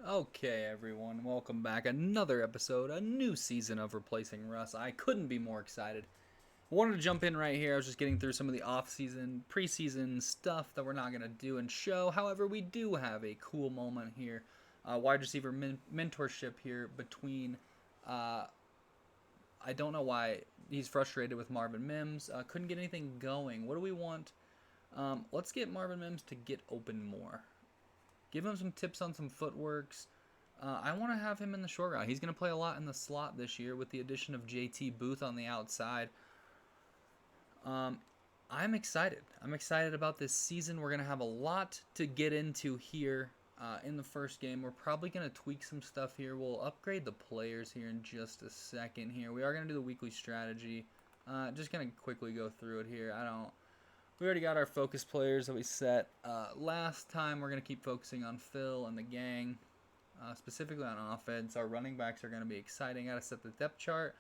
Okay, everyone, welcome back. Another episode, a new season of Replacing Russ. I couldn't be more excited. I wanted to jump in right here. I was just getting through some of the off-season, preseason stuff that we're not going to do and show. However, we do have a cool moment here. Wide receiver mentorship here between. I don't know why he's frustrated with Marvin Mims. Couldn't get anything going. What do we want? Let's get Marvin Mims to get open more. Give him some tips on some footworks. I want to have him in the short route. He's going to play a lot in the slot this year with the addition of JT Booth on the outside. I'm excited. I'm excited about this season. We're going to have a lot to get into here in the first game. We're probably going to tweak some stuff here. We'll upgrade the players here in just a second here. We are going to do the weekly strategy. Just going to quickly go through it here. We already got our focus players that we set last time. We're going to keep focusing on Phil and the gang, specifically on offense. Our running backs are going to be exciting. Got to set the depth chart.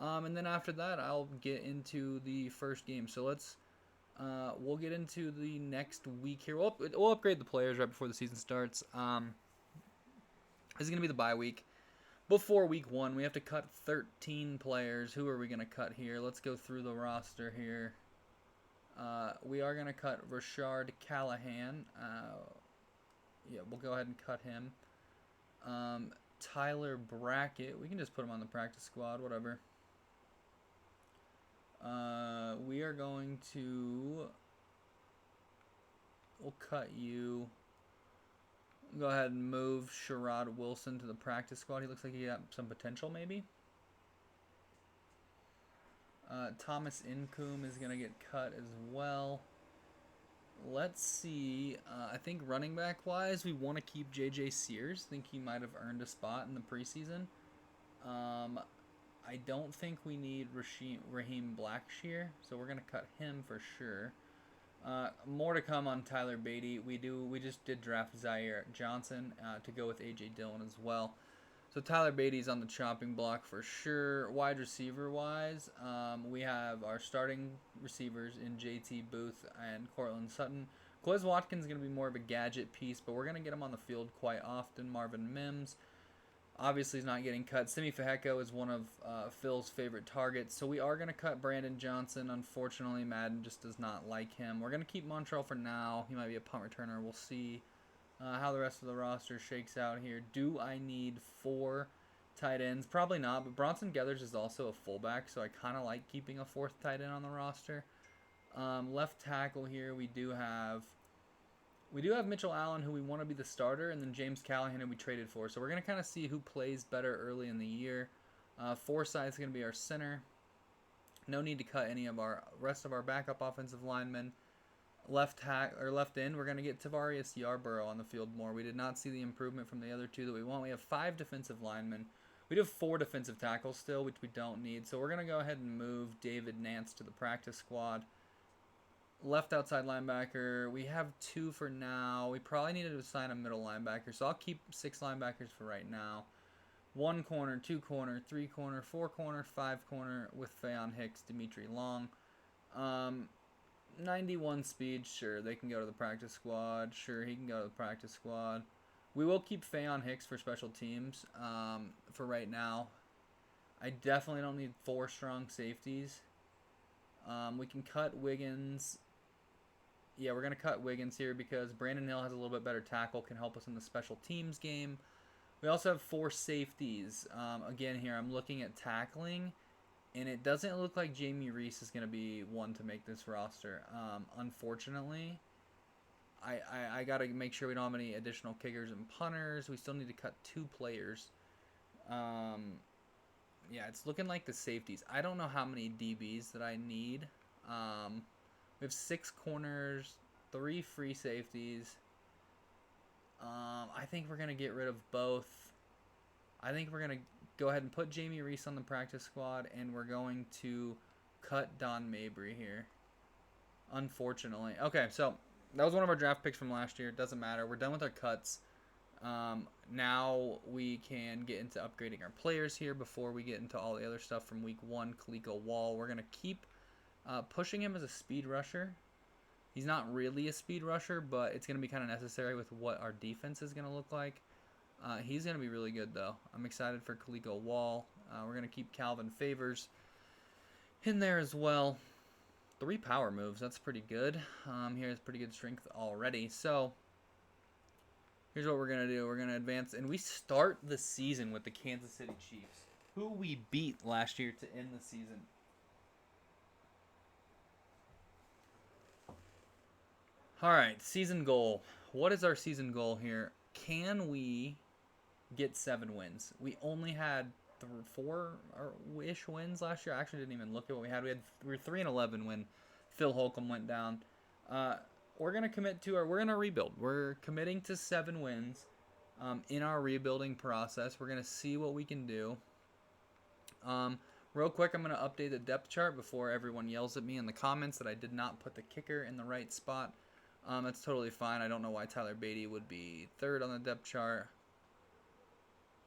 And then after that, I'll get into the first game. So we'll get into the next week here. We'll upgrade the players right before the season starts. This is going to be the bye week. Before week one, we have to cut 13 players. Who are we going to cut here? Let's go through the roster here. We are going to cut Rashard Callahan. Yeah, we'll go ahead and cut him. Tyler Brackett. We can just put him on the practice squad, whatever. We are going to... We'll cut you. Go ahead and move Sherrod Wilson to the practice squad. He looks like he got some potential, maybe. Thomas Incoom is going to get cut as well. Let's see. I think running back wise, we want to keep J.J. Sears. I think he might have earned a spot in the preseason. I don't think we need Raheem Blackshear, so we're going to cut him for sure. More to come on Tyler Beatty. We just did draft Zaire Johnson to go with A.J. Dillon as well. So Tyler Beatty's on the chopping block for sure. Wide receiver wise, we have our starting receivers in JT Booth and Cortland Sutton. Quez Watkins is going to be more of a gadget piece, but we're going to get him on the field quite often. Marvin Mims obviously is not getting cut. Simi Feheko is one of Phil's favorite targets, so we are going to cut Brandon Johnson. Unfortunately, Madden just does not like him. We're going to keep Montreal for now. He might be a punt returner. We'll see how the rest of the roster shakes out here. Do I need 4 tight ends? Probably not, but Bronson Geathers is also a fullback, so I kind of like keeping a 4th tight end on the roster. Left tackle here, we do have Mitchell Allen, who we want to be the starter, and then James Callahan, who we traded for. So we're going to kind of see who plays better early in the year. Forsyth is going to be our center. No need to cut any of our rest of our backup offensive linemen. Left end, we're going to get Tavarius Yarborough on the field more. We did not see the improvement from the other 2 that we want. We have 5 defensive linemen. We do have 4 defensive tackles still, which we don't need. So we're going to go ahead and move David Nance to the practice squad. Left outside linebacker, we have 2 for now. We probably needed to assign a middle linebacker, so I'll keep 6 linebackers for right now. 1 corner, 2 corner, 3 corner, 4 corner, 5 corner with Faion Hicks, Dimitri Long. 91 speed, sure, they can go to the practice squad. Sure, he can go to the practice squad. We will keep Faion Hicks for special teams for right now. I definitely don't need 4 strong safeties. We can cut Wiggins. Yeah, we're going to cut Wiggins here because Brandon Hill has a little bit better tackle, can help us in the special teams game. We also have 4 safeties. Again, here I'm looking at tackling, and it doesn't look like Jamie Reese is going to be one to make this roster. Unfortunately, I got to make sure we don't have any additional kickers and punters. We still need to cut 2 players. Yeah, it's looking like the safeties. I don't know how many DBs that I need. We have 6 corners, 3 free safeties. I think we're going to get rid of both. I think we're going to go ahead and put Jamie Reese on the practice squad, and we're going to cut Don Mabry here. Unfortunately. Okay, so that was one of our draft picks from last year. It doesn't matter. We're done with our cuts. Now we can get into upgrading our players here before we get into all the other stuff from week 1. Kaliko Wall. We're going to keep pushing him as a speed rusher. He's not really a speed rusher, but it's going to be kind of necessary with what our defense is going to look like. He's going to be really good, though. I'm excited for Kaliko Wall. We're going to keep Calvin Favors in there as well. 3 power moves. That's pretty good. He has pretty good strength already. So here's what we're going to do. We're going to advance. And we start the season with the Kansas City Chiefs, who we beat last year to end the season. All right, season goal. What is our season goal here? Can we get 7 wins? We only had 4-ish wins last year. I actually didn't even look at what we had. We were 3-11 when Phil Holcomb went down. We're gonna commit to we're gonna rebuild. We're committing to 7 wins in our rebuilding process. We're gonna see what we can do. Real quick, I'm gonna update the depth chart before everyone yells at me in the comments that I did not put the kicker in the right spot. That's totally fine. I don't know why Tyler Beatty would be 3rd on the depth chart.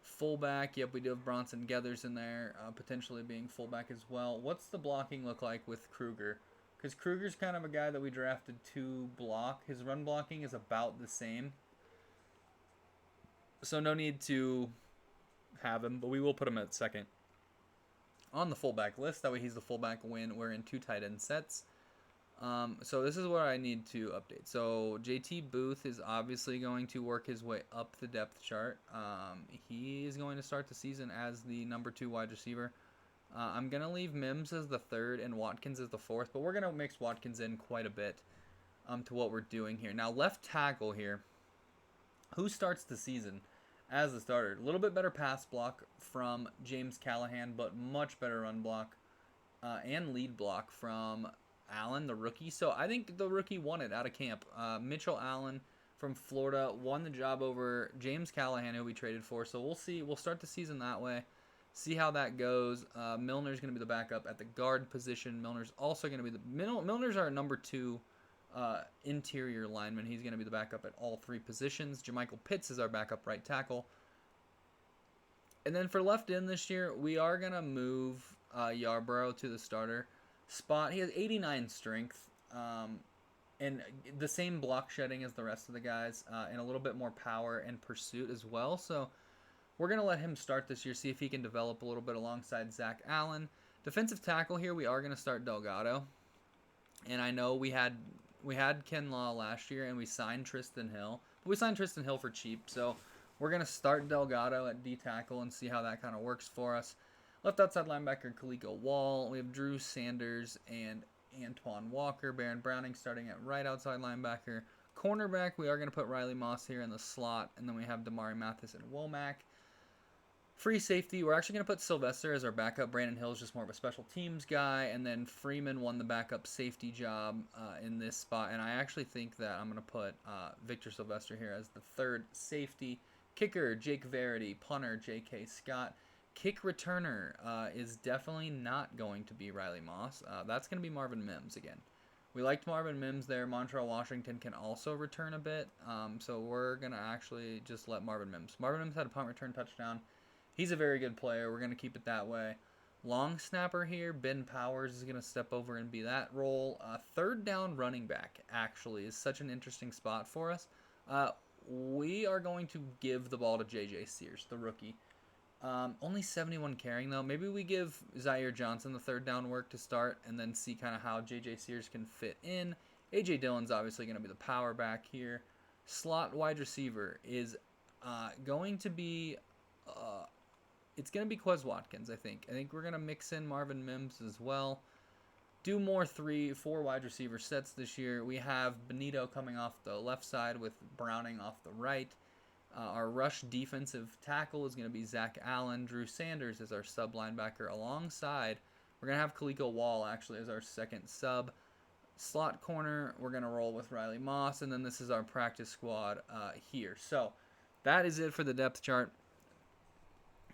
Fullback, yep, we do have Bronson Geathers in there, potentially being fullback as well. What's the blocking look like with Kruger? Because Kruger's kind of a guy that we drafted to block. His run blocking is about the same. So no need to have him, but we will put him at 2nd on the fullback list. That way he's the fullback when we're in 2 tight end sets. So this is what I need to update. So JT Booth is obviously going to work his way up the depth chart. He is going to start the season as the number 2 wide receiver. I'm going to leave Mims as the 3rd and Watkins as the 4th, but we're going to mix Watkins in quite a bit to what we're doing here. Now, left tackle here. Who starts the season as the starter? A little bit better pass block from James Callahan, but much better run block and lead block from Allen, the rookie. So I think the rookie won it out of camp. Mitchell Allen from Florida won the job over James Callahan, who we traded for. So we'll see. We'll start the season that way. See how that goes. Milner's going to be the backup at the guard position. Milner's also going to be Milner's our number 2 interior lineman. He's going to be the backup at all 3 positions. Jermichael Pitts is our backup right tackle. And then for left end this year, we are going to move Yarbrough to the starter spot. He has 89 strength and the same block shedding as the rest of the guys, and a little bit more power and pursuit as well. So we're going to let him start this year, see if he can develop a little bit alongside Zach Allen. Defensive tackle here, we are going to start Delgado. And I know we had Ken Law last year, and we signed Tristan Hill. But we signed Tristan Hill for cheap, so we're going to start Delgado at D-tackle and see how that kind of works for us. Left outside linebacker, Kaliko Wall. We have Drew Sanders and Antoine Walker. Baron Browning starting at right outside linebacker. Cornerback, we are going to put Riley Moss here in the slot. And then we have Damari Mathis and Womack. Free safety, we're actually going to put Sylvester as our backup. Brandon Hill is just more of a special teams guy. And then Freeman won the backup safety job in this spot. And I actually think that I'm going to put Victor Sylvester here as the 3rd safety. Kicker, Jake Verity. Punter, J.K. Scott. Kick returner is definitely not going to be Riley Moss. That's going to be Marvin Mims again. We liked Marvin Mims there. Montreal Washington can also return a bit. So we're going to actually just let Marvin Mims. Marvin Mims had a punt return touchdown. He's a very good player. We're going to keep it that way. Long snapper here, Ben Powers is going to step over and be that role. 3rd down running back actually is such an interesting spot for us. We are going to give the ball to J.J. Sears, the rookie. Only 71 carrying, though. Maybe we give Zaire Johnson the 3rd down work to start and then see kind of how J.J. Sears can fit in. A.J. Dillon's obviously going to be the power back here. Slot wide receiver is going to be... it's going to be Quez Watkins, I think. I think we're going to mix in Marvin Mims as well. Do more 3-4 wide receiver sets this year. We have Benito coming off the left side with Browning off the right. Our rush defensive tackle is going to be Zach Allen. Drew Sanders is our sub linebacker alongside. We're going to have Kaliko Wall actually as our 2nd sub. Slot corner, we're going to roll with Riley Moss. And then this is our practice squad here. So that is it for the depth chart.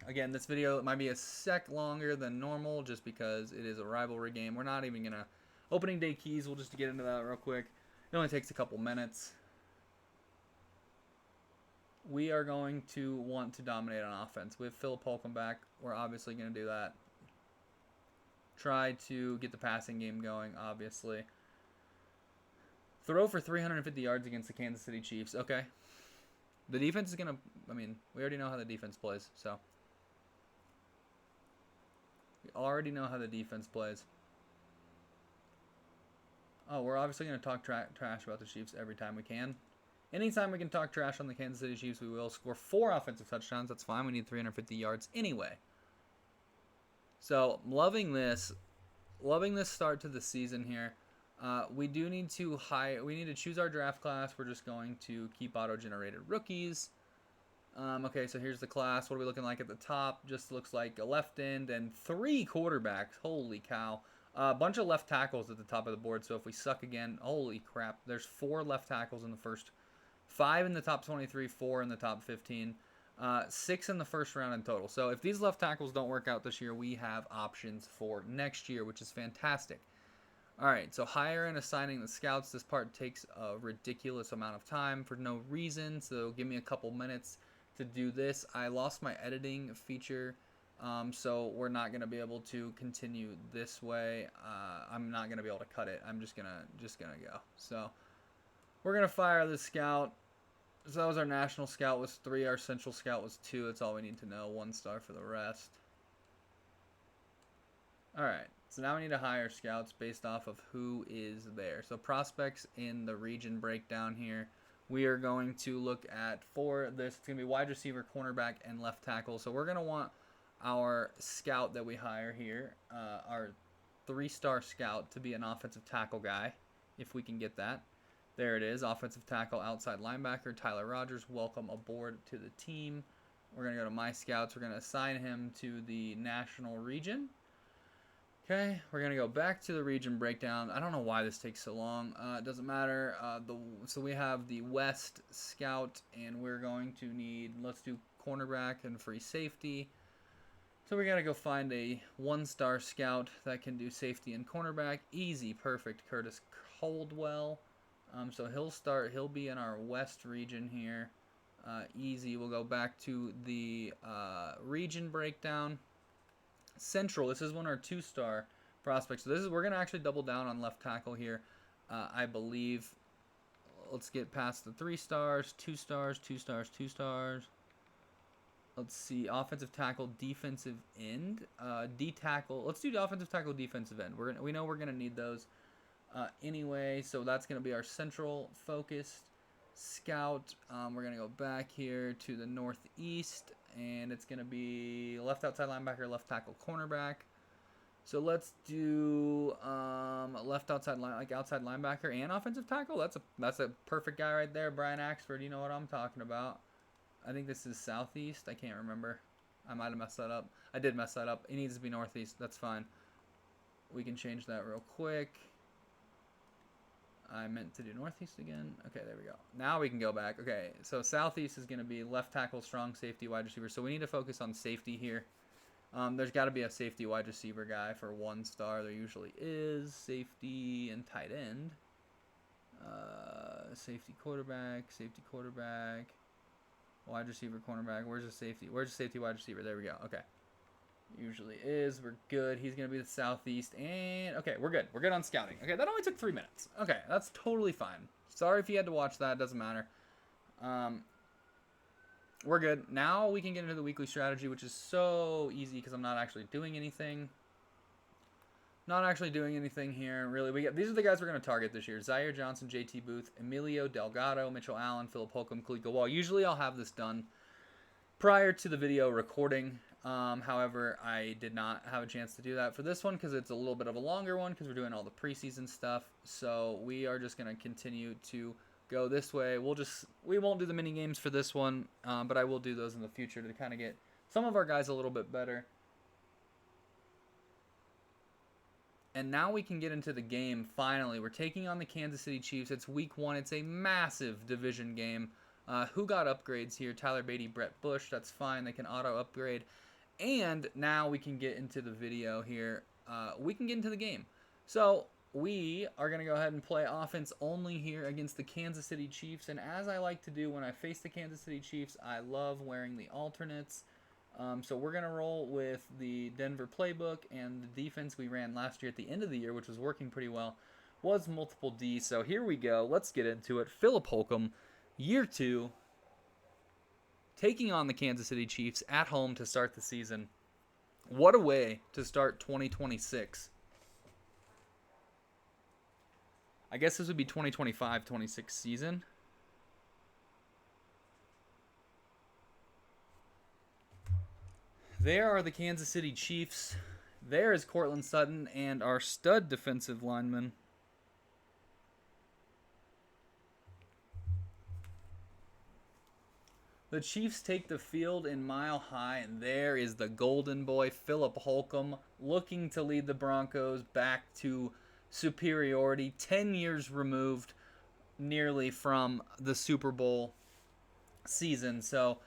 Again, this video might be a sec longer than normal just because it is a rivalry game. We're not even going to... Opening day keys, we'll just get into that real quick. It only takes a couple minutes. We are going to want to dominate on offense. With Philip Holcomb back, we're obviously going to do that. Try to get the passing game going, obviously. Throw for 350 yards against the Kansas City Chiefs. Okay. The defense is going to, I mean, we already know how the defense plays, so. We already know how the defense plays. Oh, we're obviously going to talk trash about the Chiefs every time we can. Anytime we can talk trash on the Kansas City Chiefs, we will score 4 offensive touchdowns. That's fine. We need 350 yards anyway. So, loving this start to the season here. We do need to we need to choose our draft class. We're just going to keep auto-generated rookies. Okay, so here's the class. What are we looking like at the top? Just looks like a left end and 3 quarterbacks. Holy cow. A bunch of left tackles at the top of the board. So if we suck again, holy crap. There's 4 left tackles in the first 5 in the top 23, 4 in the top 15, 6 in the first round in total. So if these left tackles don't work out this year, we have options for next year, which is fantastic. All right, so hire and assigning the scouts. This part takes a ridiculous amount of time for no reason, so give me a couple minutes to do this. I lost my editing feature, so we're not going to be able to continue this way. I'm not going to be able to cut it. I'm just gonna go. So we're going to fire the scout. So that was our national scout was 3. Our central scout was 2. That's all we need to know. 1 star for the rest. All right. So now we need to hire scouts based off of who is there. So prospects in the region breakdown here. We are going to look at, for this, it's going to be wide receiver, cornerback, and left tackle. So we're going to want our scout that we hire here, our 3-star scout, to be an offensive tackle guy, if we can get that. There it is, offensive tackle, outside linebacker, Tyler Rogers. Welcome aboard to the team. We're going to go to My Scouts. We're going to assign him to the national region. Okay, we're going to go back to the region breakdown. I don't know why this takes so long. It doesn't matter. So we have the West Scout, and we're going to need, let's do cornerback and free safety. So we got to go find a 1-star scout that can do safety and cornerback. Easy, perfect, Curtis Caldwell. So he'll be in our West region here. Easy, we'll go back to the region breakdown. Central, this is one of our 2-star prospects. So we're going to actually double down on left tackle here, I believe. Let's get past the 3 stars, 2 stars, 2 stars, 2 stars. Let's see, offensive tackle, defensive end, D-tackle. Let's do the offensive tackle, defensive end. We know we're going to need those anyway, so that's going to be our central focused scout. We're going to go back here to the northeast, and it's going to be left outside linebacker, left tackle, cornerback. So let's do left outside outside linebacker and offensive tackle. That's a perfect guy right there, Brian Axford. You know what I'm talking about. I think this is southeast. I can't remember. I might have messed that up. I did mess that up. It needs to be northeast. That's fine. We can change that real quick. I meant to do northeast again. Okay, there we go. Now we can go back. Okay, so southeast is going to be left tackle, strong safety, wide receiver. So we need to focus on safety here. There's got to be a safety wide receiver guy for 1 star. There usually is. Safety and tight end. Safety quarterback, wide receiver, cornerback. Where's the safety? Where's the safety wide receiver? There we go. Okay. Usually is. We're good. He's going to be the southeast. And, okay, we're good. We're good on scouting. Okay, that only took 3 minutes. Okay, that's totally fine. Sorry if you had to watch that. It doesn't matter. We're good. Now we can get into the weekly strategy, which is so easy because I'm not actually doing anything. Not actually doing anything here, really. These are the guys we're going to target this year. Zaire Johnson, JT Booth, Emilio Delgado, Mitchell Allen, Philip Holcomb, Kaliko Wall. Usually I'll have this done prior to the video recording. However, I did not have a chance to do that for this one because it's a little bit of a longer one because we're doing all the preseason stuff. So we are just going to continue to go this way. We won't do the mini games for this one, but I will do those in the future to kind of get some of our guys a little bit better. And now we can get into the game, finally. We're taking on the Kansas City Chiefs. It's week 1. It's a massive division game. Who got upgrades here? Tyler Beatty, Brett Bush. That's fine. They can auto-upgrade. And now we can get into the video here. We can get into the game. So we are going to go ahead and play offense only here against the Kansas City Chiefs. And as I like to do when I face the Kansas City Chiefs, I love wearing the alternates. So we're going to roll with the Denver playbook, and the defense we ran last year at the end of the year, which was working pretty well, was multiple D. So here we go. Let's get into it. Philip Holcomb, year 2. taking on the Kansas City Chiefs at home to start the season. What a way to start 2026. I guess this would be 2025-26 season. There are the Kansas City Chiefs. There is Courtland Sutton and our stud defensive lineman. The Chiefs take the field in Mile High, and there is the golden boy, Philip Holcomb, looking to lead the Broncos back to superiority, 10 years removed nearly from the Super Bowl season. So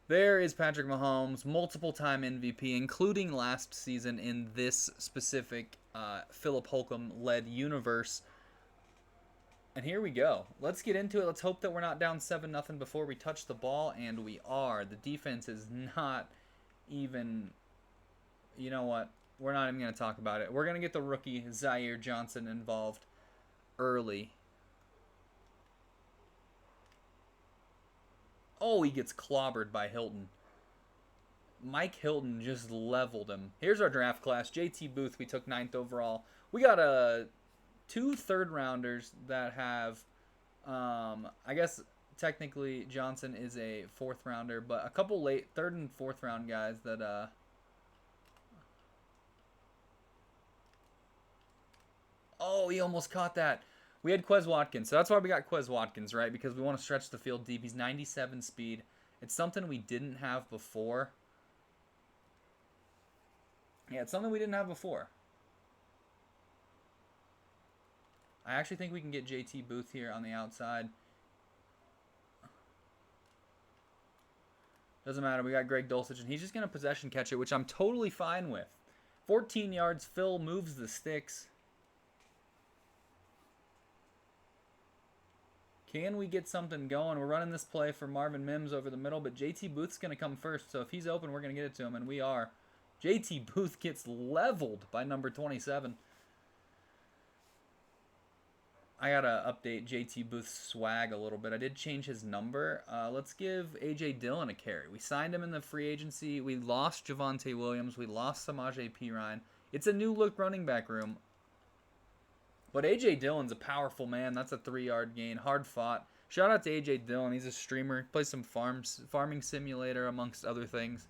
there is Patrick Mahomes, multiple-time MVP, including last season in this specific Philip Holcomb-led universe. And here we go. Let's get into it. Let's hope that we're not down 7-0 before we touch the ball, and we are. The defense is not even... You know what? We're not even going to talk about it. We're going to get the rookie Zaire Johnson involved early. Oh, he gets clobbered by Hilton. Mike Hilton just leveled him. Here's our draft class. JT Booth, we took 9th overall. We got two third-rounders that have, I guess technically Johnson is a 4th-rounder, but a couple late 3rd and 4th-round guys that, oh, he almost caught that. We had Quez Watkins, so that's why we got Quez Watkins, right? Because we want to stretch the field deep. He's 97 speed. It's something we didn't have before. Yeah, it's something we didn't have before. I actually think we can get JT Booth here on the outside. Doesn't matter. We got Greg Dulcich, and he's just going to possession catch it, which I'm totally fine with. 14 yards. Phil moves the sticks. Can we get something going? We're running this play for Marvin Mims over the middle, but JT Booth's going to come first, so if he's open, we're going to get it to him, and we are. JT Booth gets leveled by number 27. I got to update JT Booth's swag a little bit. I did change his number. Let's give A.J. Dillon a carry. We signed him in the free agency. We lost Javonte Williams. We lost Samaje Perine. It's a new look running back room. But A.J. Dillon's a powerful man. That's a 3-yard gain. Hard fought. Shout out to A.J. Dillon. He's a streamer. Plays some farming simulator amongst other things.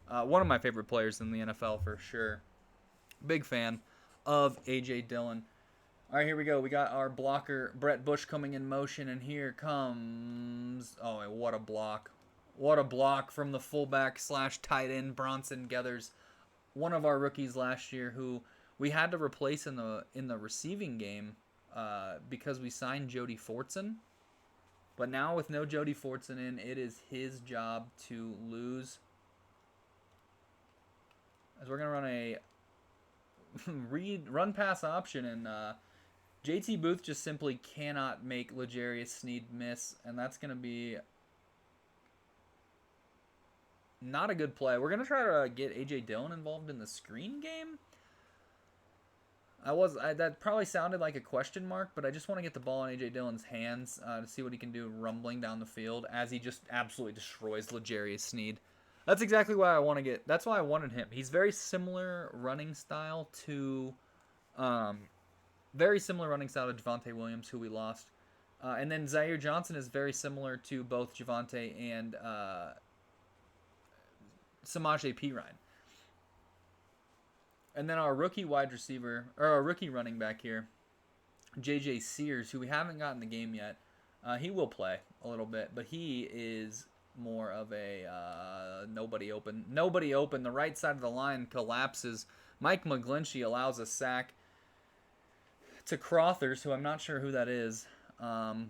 One of my favorite players in the NFL for sure. Big fan of A.J. Dillon. All right, here we go. We got our blocker, Brett Bush, coming in motion, and here comes... Oh, what a block. What a block from the fullback / tight end, Bronson Geathers. One of our rookies last year who we had to replace in the receiving game because we signed Jody Fortson. But now with no Jody Fortson in, it is his job to lose. As we're going to run a run pass option, and JT Booth just simply cannot make L'Jarius Sneed miss, and that's going to be not a good play. We're going to try to get A.J. Dillon involved in the screen game. That probably sounded like a question mark, but I just want to get the ball in A.J. Dillon's hands to see what he can do rumbling down the field as he just absolutely destroys L'Jarius Sneed. That's exactly why I want to get. That's why I wanted him. He's very similar running style to Javonte Williams, who we lost. And then Zaire Johnson is very similar to both Javonte and Samaje Perine. And then our rookie wide receiver, or our rookie running back here, J.J. Sears, who we haven't gotten the game yet. He will play a little bit, but he is more of a nobody open. Nobody open. The right side of the line collapses. Mike McGlinchey allows a sack to Crothers, who I'm not sure who that is. But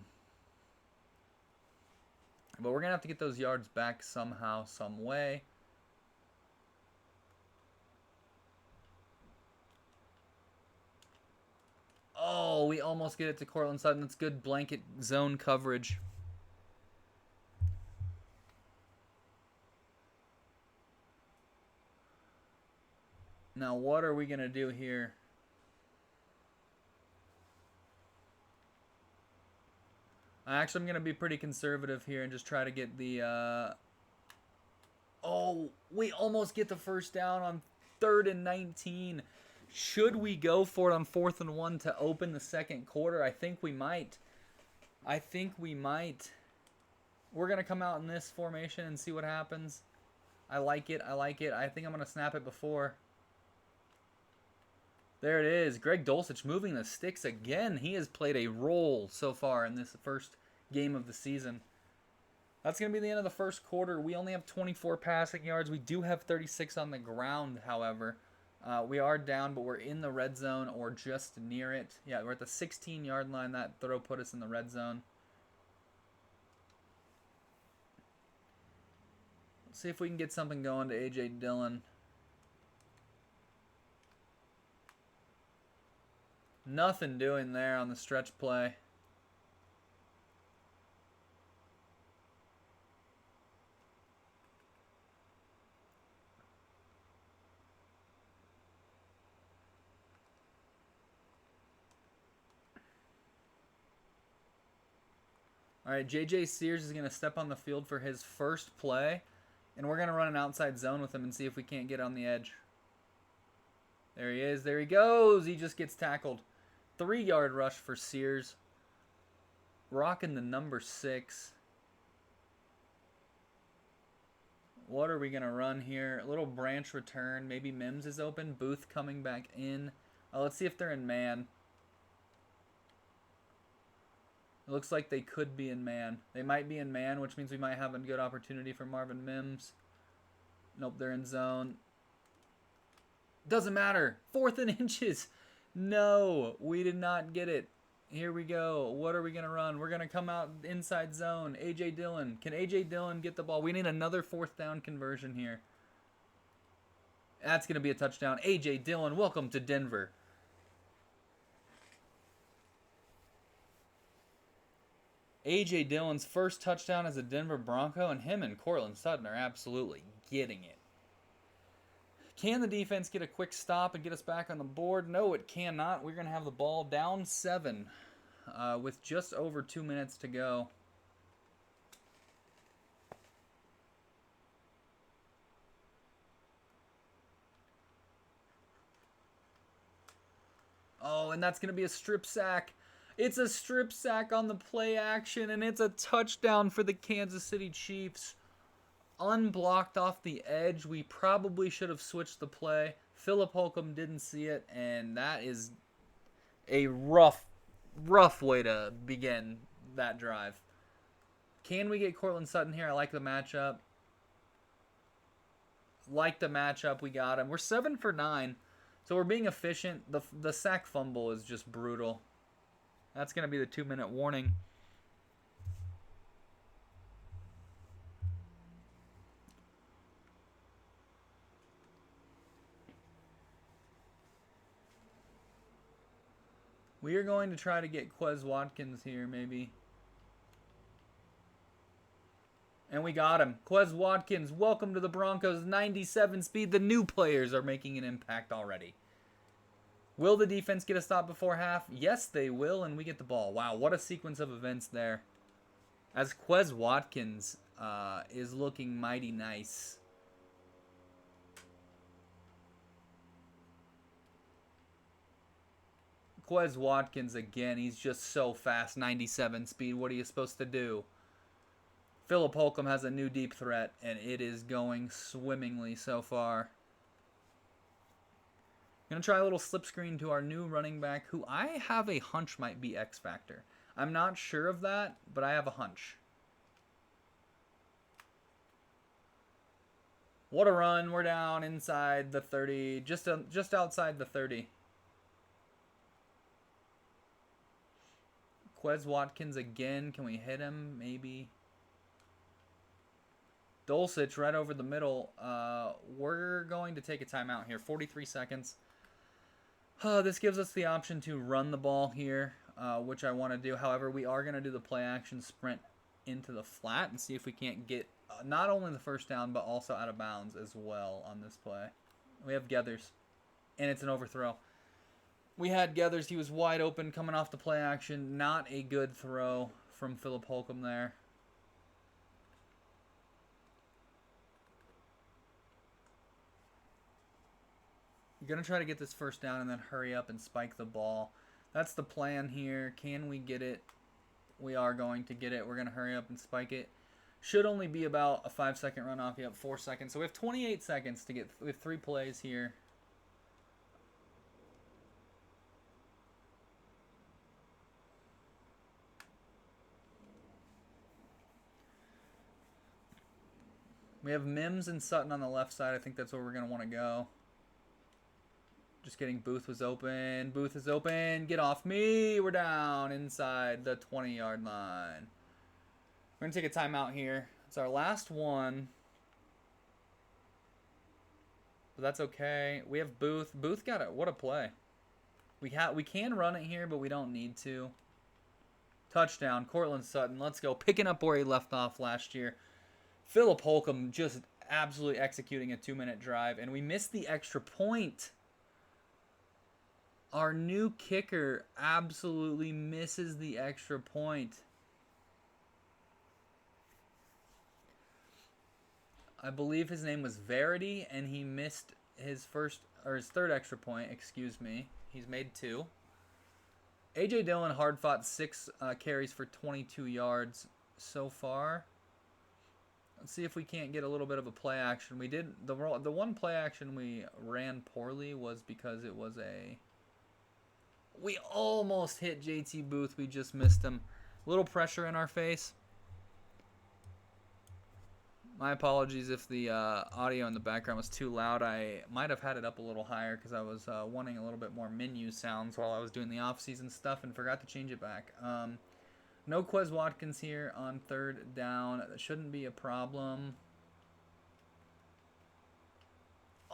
we're going to have to get those yards back somehow, some way. Oh, we almost get it to Courtland Sutton. That's good blanket zone coverage. Now, what are we going to do here? Actually, I'm going to be pretty conservative here and just try to get the Oh, we almost get the first down on 3rd and 19. Should we go for it on 4th and 1 to open the second quarter? I think we might. We're going to come out in this formation and see what happens. I like it. I think I'm going to snap it before. There it is. Greg Dulcich moving the sticks again. He has played a role so far in this first game of the season. That's going to be the end of the first quarter. We only have 24 passing yards. We do have 36 on the ground, however. We are down, but we're in the red zone or just near it. Yeah, we're at the 16-yard line. That throw put us in the red zone. Let's see if we can get something going to A.J. Dillon. Nothing doing there on the stretch play. All right, J.J. Sears is going to step on the field for his first play, and we're going to run an outside zone with him and see if we can't get on the edge. There he is. There he goes. He just gets tackled. 3-yard rush for Sears. Rocking the number 6. What are we going to run here? A little branch return. Maybe Mims is open. Booth coming back in. Let's see if they're in man. It looks like they could be in man. They might be in man, which means we might have a good opportunity for Marvin Mims. Nope, they're in zone. Doesn't matter. 4th and inches. No, we did not get it. Here we go. What are we going to run? We're going to come out inside zone. A.J. Dillon. Can A.J. Dillon get the ball? We need another 4th down conversion here. That's going to be a touchdown. A.J. Dillon, welcome to Denver. A.J. Dillon's first touchdown as a Denver Bronco, and him and Cortland Sutton are absolutely getting it. Can the defense get a quick stop and get us back on the board? No, it cannot. We're going to have the ball down 7 with just over 2 minutes to go. Oh, and that's going to be a strip sack. It's a strip sack on the play action, and it's a touchdown for the Kansas City Chiefs. Unblocked off the edge. We probably should have switched the play. Philip Holcomb didn't see it, and that is a rough way to begin that drive. Can we get Cortland Sutton here? I like the matchup. We got him. We're 7 for 9, so we're being efficient. The sack fumble is just brutal. That's going to be the 2-minute warning. We are going to try to get Quez Watkins here, maybe. And we got him. Quez Watkins, welcome to the Broncos. 97 speed. The new players are making an impact already. Will the defense get a stop before half? Yes, they will, and we get the ball. Wow, what a sequence of events there. As Quez Watkins is looking mighty nice. Quez Watkins again. He's just so fast. 97 speed. What are you supposed to do? Philip Holcomb has a new deep threat, and it is going swimmingly so far. Going to try a little slip screen to our new running back, who I have a hunch might be X Factor. I'm not sure of that, but I have a hunch. What a run. We're down inside the 30, just outside the 30. Quez Watkins again. Can we hit him? Maybe. Dulcich right over the middle. We're going to take a timeout here. 43 seconds. This gives us the option to run the ball here, which I want to do. However, we are going to do the play action sprint into the flat and see if we can't get not only the first down, but also out of bounds as well on this play. We have Geathers, and it's an overthrow. We had Geathers. He was wide open coming off the play action. Not a good throw from Philip Holcomb there. We're going to try to get this first down and then hurry up and spike the ball. That's the plan here. Can we get it? We are going to get it. We're going to hurry up and spike it. Should only be about a 5-second runoff. Yep, 4 seconds. So we have 28 seconds to get. We have 3 plays here. We have Mims and Sutton on the left side. I think that's where we're going to want to go. Just kidding. Booth was open. Booth is open. Get off me. We're down inside the 20-yard line. We're going to take a timeout here. It's our last one. But that's okay. We have Booth. Booth got it. What a play. We can run it here, but we don't need to. Touchdown. Cortland Sutton. Let's go. Picking up where he left off last year. Philip Holcomb just absolutely executing a 2-minute drive. And we missed the extra point. Our new kicker absolutely misses the extra point. I believe his name was Verity, and he missed his third extra point, excuse me. He's made 2. A.J. Dillon hard fought 6 carries for 22 yards so far. Let's see if we can't get a little bit of a play action. We did the one play action we ran poorly was because it was we almost hit JT Booth. We just missed him. A little pressure in our face. My apologies if the audio in the background was too loud. I might have had it up a little higher because I was wanting a little bit more menu sounds while I was doing the off-season stuff and forgot to change it back. No Quez Watkins here on 3rd down. That shouldn't be a problem.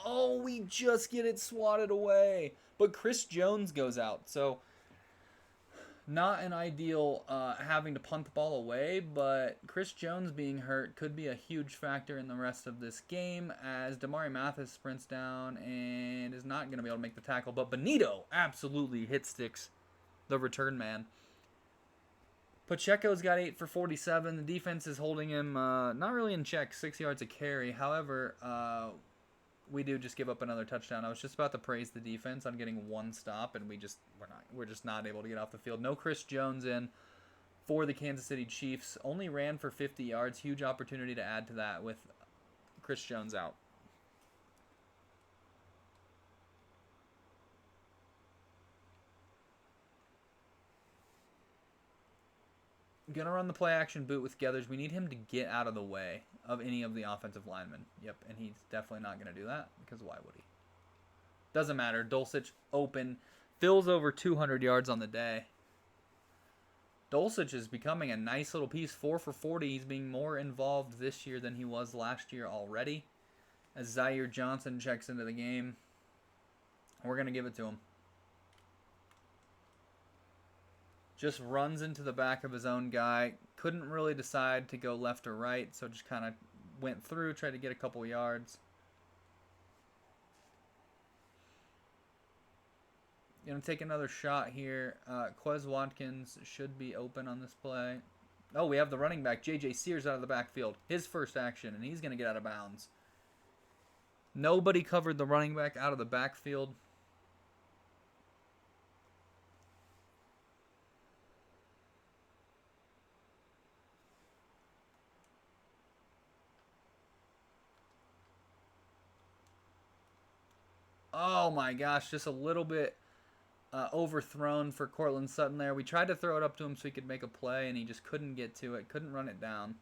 Oh, we just get it swatted away. But Chris Jones goes out. So, not an ideal having to punt the ball away, but Chris Jones being hurt could be a huge factor in the rest of this game as Damari Mathis sprints down and is not going to be able to make the tackle. But Benito absolutely hit sticks the return man. Pacheco's got 8 for 47. The defense is holding him not really in check, 6 yards a carry. However, we do just give up another touchdown. I was just about to praise the defense on getting 1 stop, and we're just not able to get off the field. No Chris Jones in for the Kansas City Chiefs. Only ran for 50 yards. Huge opportunity to add to that with Chris Jones out. Gonna run the play action boot with Geathers. We need him to get out of the way of any of the offensive linemen. Yep, and he's definitely not gonna do that because why would he? Doesn't matter. Dulcich open, fills over 200 yards on the day. Dulcich is becoming a nice little piece. 4 for 40. He's being more involved this year than he was last year already. As Zaire Johnson checks into the game, we're gonna give it to him. Just runs into the back of his own guy. Couldn't really decide to go left or right, so just kind of went through, tried to get a couple yards. Gonna take another shot here. Quez Watkins should be open on this play. Oh, we have the running back, J.J. Sears, out of the backfield. His first action, and he's gonna get out of bounds. Nobody covered the running back out of the backfield. Oh my gosh, just a little bit overthrown for Cortland Sutton there. We tried to throw it up to him so he could make a play, and he just couldn't get to it, couldn't run it down.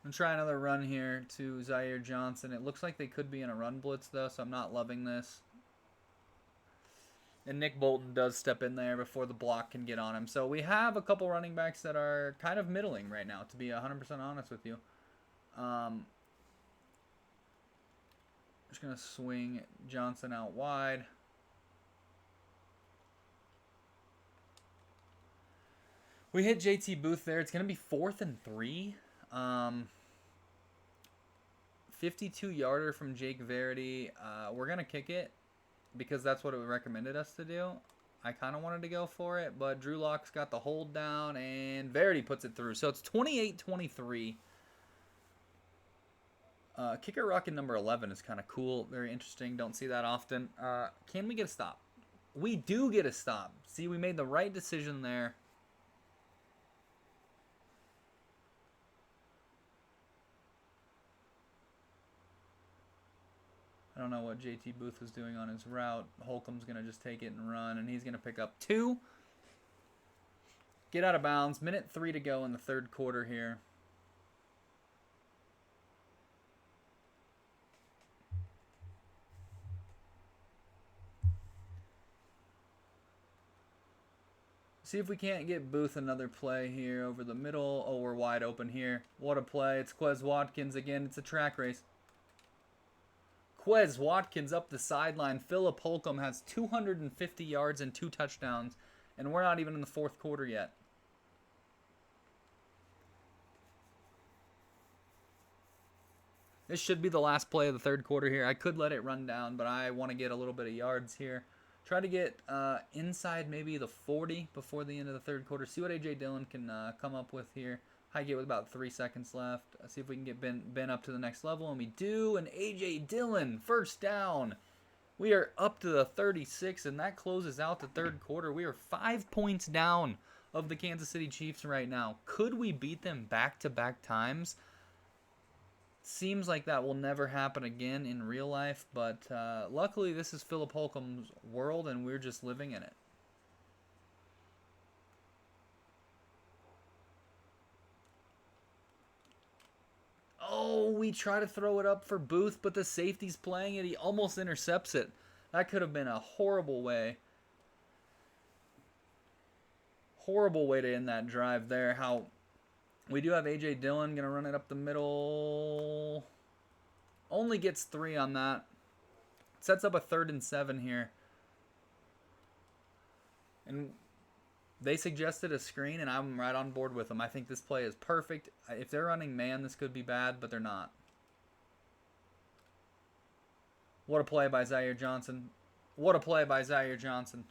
I'm going to try another run here to Zaire Johnson. It looks like they could be in a run blitz, though, so I'm not loving this. And Nick Bolton does step in there before the block can get on him. So we have a couple running backs that are kind of middling right now, to be 100% honest with you. Just going to swing Johnson out wide. We hit JT Booth there. It's going to be 4th and 3. 52-yarder from Jake Verity. We're going to kick it because that's what it recommended us to do. I kind of wanted to go for it, but Drew Lock's got the hold down, and Verity puts it through. So it's 28-23. Kicker Rocket number 11 is kind of cool. Very interesting. Don't see that often. Can we get a stop? We do get a stop. See, we made the right decision there. I don't know what JT Booth was doing on his route. Holcomb's going to just take it and run, and he's going to pick up 2. Get out of bounds. Minute 3 to go in the third quarter here. See if we can't get Booth another play here over the middle. Oh, we're wide open here. What a play. It's Quez Watkins again. It's a track race. Quez Watkins up the sideline. Philip Holcomb has 250 yards and 2 touchdowns, and we're not even in the fourth quarter yet. This should be the last play of the third quarter here. I could let it run down, but I want to get a little bit of yards here. Try to get inside maybe the 40 before the end of the third quarter. See what A.J. Dillon can come up with here. High get with about 3 seconds left. See if we can get Ben up to the next level, and we do. And A.J. Dillon, first down. We are up to the 36, and that closes out the third quarter. We are 5 points down of the Kansas City Chiefs right now. Could we beat them back-to-back times? Seems like that will never happen again in real life, but luckily this is Philip Holcomb's world, and we're just living in it. Oh, we try to throw it up for Booth, but the safety's playing it. He almost intercepts it. That could have been a horrible way. Horrible way to end that drive there. How we do have A.J. Dillon going to run it up the middle. Only gets 3 on that. Sets up a 3rd and 7 here. And they suggested a screen, and I'm right on board with them. I think this play is perfect. If they're running man, this could be bad, but they're not. What a play by Zaire Johnson. What a play by Zaire Johnson.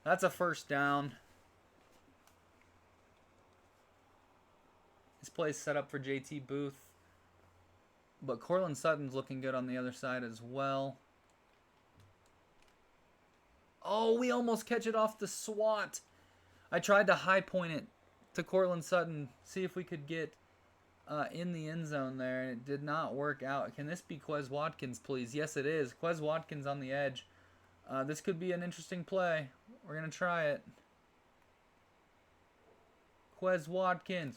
That's a first down. This play's set up for JT Booth. But Cortland Sutton's looking good on the other side as well. Oh, we almost catch it off the swat. I tried to high point it to Cortland Sutton. See if we could get in the end zone there. And it did not work out. Can this be Quez Watkins, please? Yes, it is. Quez Watkins on the edge. This could be an interesting play. We're going to try it. Quez Watkins.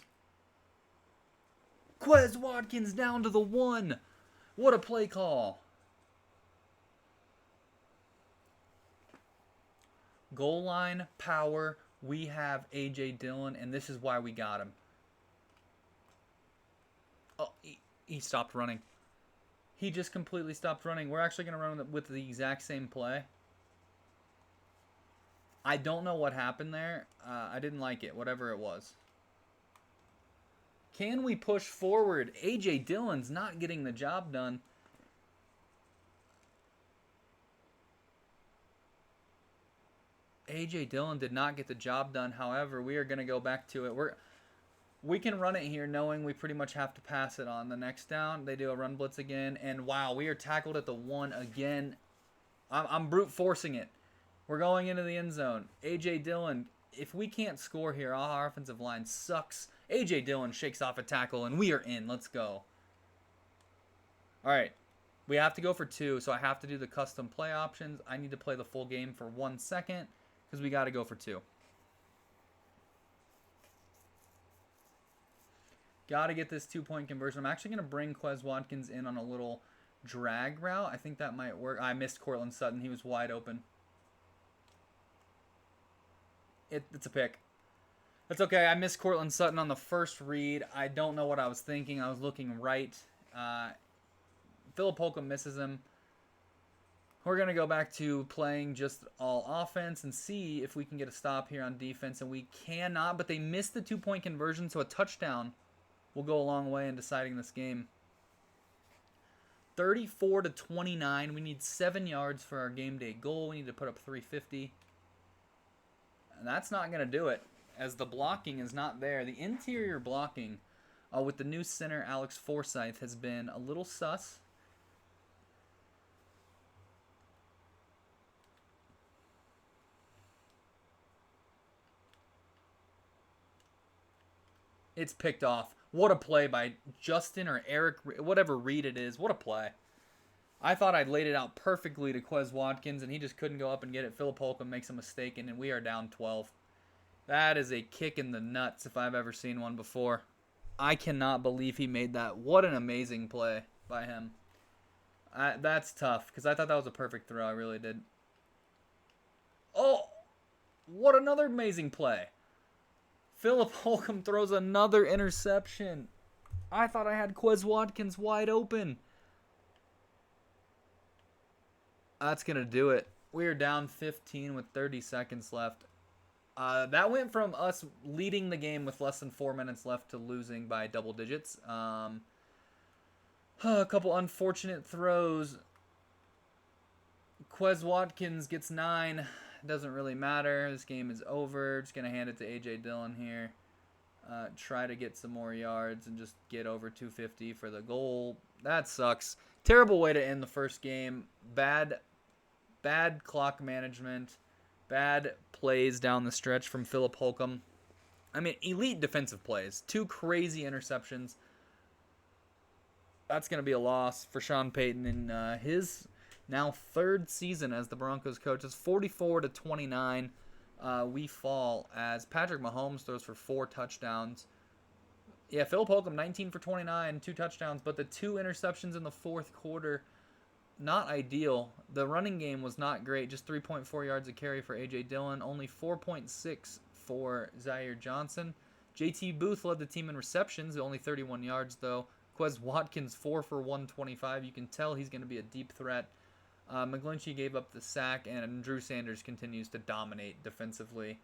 Quez Watkins down to the 1. What a play call. Goal line, power. We have A.J. Dillon, and this is why we got him. Oh, he stopped running. He just completely stopped running. We're actually going to run with the exact same play. I don't know what happened there. I didn't like it, whatever it was. Can we push forward? A.J. Dillon's not getting the job done. A.J. Dillon did not get the job done. However, we are going to go back to it. We can run it here knowing we pretty much have to pass it on the next down. They do a run blitz again. And wow, we are tackled at the 1 again. I'm brute forcing it. We're going into the end zone. A.J. Dillon, if we can't score here, our offensive line sucks. A.J. Dillon shakes off a tackle, and we are in. Let's go. All right. We have to go for 2, so I have to do the custom play options. I need to play the full game for 1 second because we got to go for 2. Got to get this 2-point conversion. I'm actually going to bring Quez Watkins in on a little drag route. I think that might work. I missed Cortland Sutton. He was wide open. It's a pick. That's okay. I missed Cortland Sutton on the first read. I don't know what I was thinking. I was looking right. Philip Holcomb misses him. We're going to go back to playing just all offense and see if we can get a stop here on defense. And we cannot, but they missed the 2-point conversion, so a touchdown will go a long way in deciding this game. 34-29. We need 7 yards for our game day goal. We need to put up 350. And that's not going to do it, as the blocking is not there. The interior blocking with the new center, Alex Forsyth, has been a little sus. It's picked off. What a play by Justin or Eric, whatever Reed it is. What a play. I thought I'd laid it out perfectly to Quez Watkins, and he just couldn't go up and get it. Philip Holcomb makes a mistake, and we are down 12. That is a kick in the nuts if I've ever seen one before. I cannot believe he made that. What an amazing play by him. That's tough, because I thought that was a perfect throw. I really did. Oh, what another amazing play. Philip Holcomb throws another interception. I thought I had Quez Watkins wide open. That's going to do it. We are down 15 with 30 seconds left. That went from us leading the game with less than 4 minutes left to losing by double digits. A couple unfortunate throws. Quez Watkins gets 9. Doesn't really matter. This game is over. Just going to hand it to A.J. Dillon here. Try to get some more yards and just get over 250 for the goal. That sucks. Terrible way to end the first game. Bad clock management. Bad plays down the stretch from Philip Holcomb. I mean, elite defensive plays. 2 crazy interceptions. That's going to be a loss for Sean Payton in his now 3rd season as the Broncos coach. It's 44-29. We fall as Patrick Mahomes throws for 4 touchdowns. Yeah, Philip Holcomb, 19 for 29, 2 touchdowns, but the 2 interceptions in the 4th quarter, not ideal. The running game was not great, just 3.4 yards a carry for A.J. Dillon, only 4.6 for Zaire Johnson. J.T. Booth led the team in receptions, only 31 yards though. Quez Watkins, 4 for 125. You can tell he's going to be a deep threat. McGlinchey gave up the sack, and Drew Sanders continues to dominate defensively.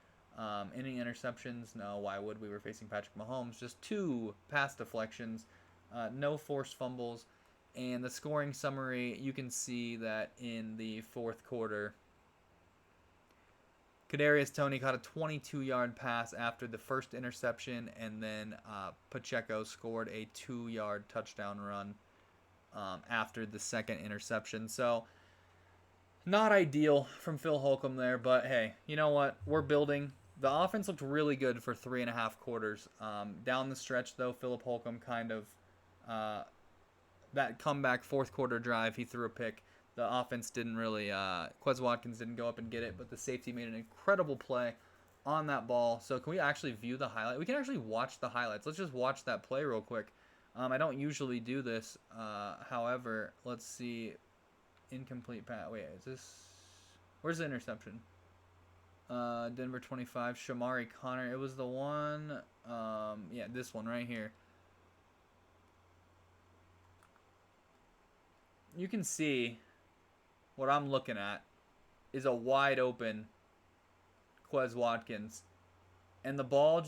Any interceptions? No, why would we? Were facing Patrick Mahomes. Just 2 pass deflections, no forced fumbles. And the scoring summary, you can see that in the 4th quarter, Kadarius Toney caught a 22-yard pass after the first interception, and then Pacheco scored a 2-yard touchdown run after the second interception. So, not ideal from Phil Holcomb there, but hey, you know what? We're building. The offense looked really good for 3.5 quarters. Down the stretch, though, Philip Holcomb kind of, that comeback 4th quarter drive, he threw a pick. The offense didn't really, Quez Watkins didn't go up and get it, but the safety made an incredible play on that ball. So can we actually view the highlight? We can actually watch the highlights. Let's just watch that play real quick. I don't usually do this. However, let's see. Incomplete pass. Wait, is this? Where's the interception? Denver 25. Shamari Connor. It was the one. Yeah, this one right here. You can see what I'm looking at is a wide open Quez Watkins, and the ball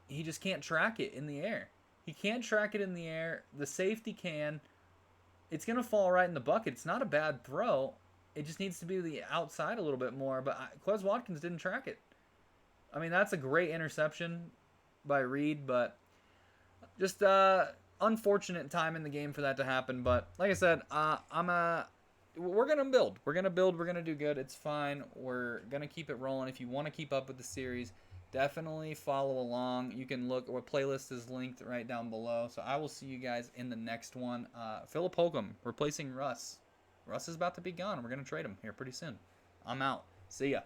he just can't track it in the air. He can't track it in the air. The safety can. It's going to fall right in the bucket. It's not a bad throw. It just needs to be the outside a little bit more, but Quez Watkins didn't track it. I mean, that's a great interception by Reed, but just unfortunate time in the game for that to happen. But like I said, we're going to build. We're going to build. We're going to do good. It's fine. We're going to keep it rolling. If you want to keep up with the series, definitely follow along. You can look. Our playlist is linked right down below. So I will see you guys in the next one. Philip Holcomb replacing Russ. Russ is about to be gone. We're going to trade him here pretty soon. I'm out. See ya.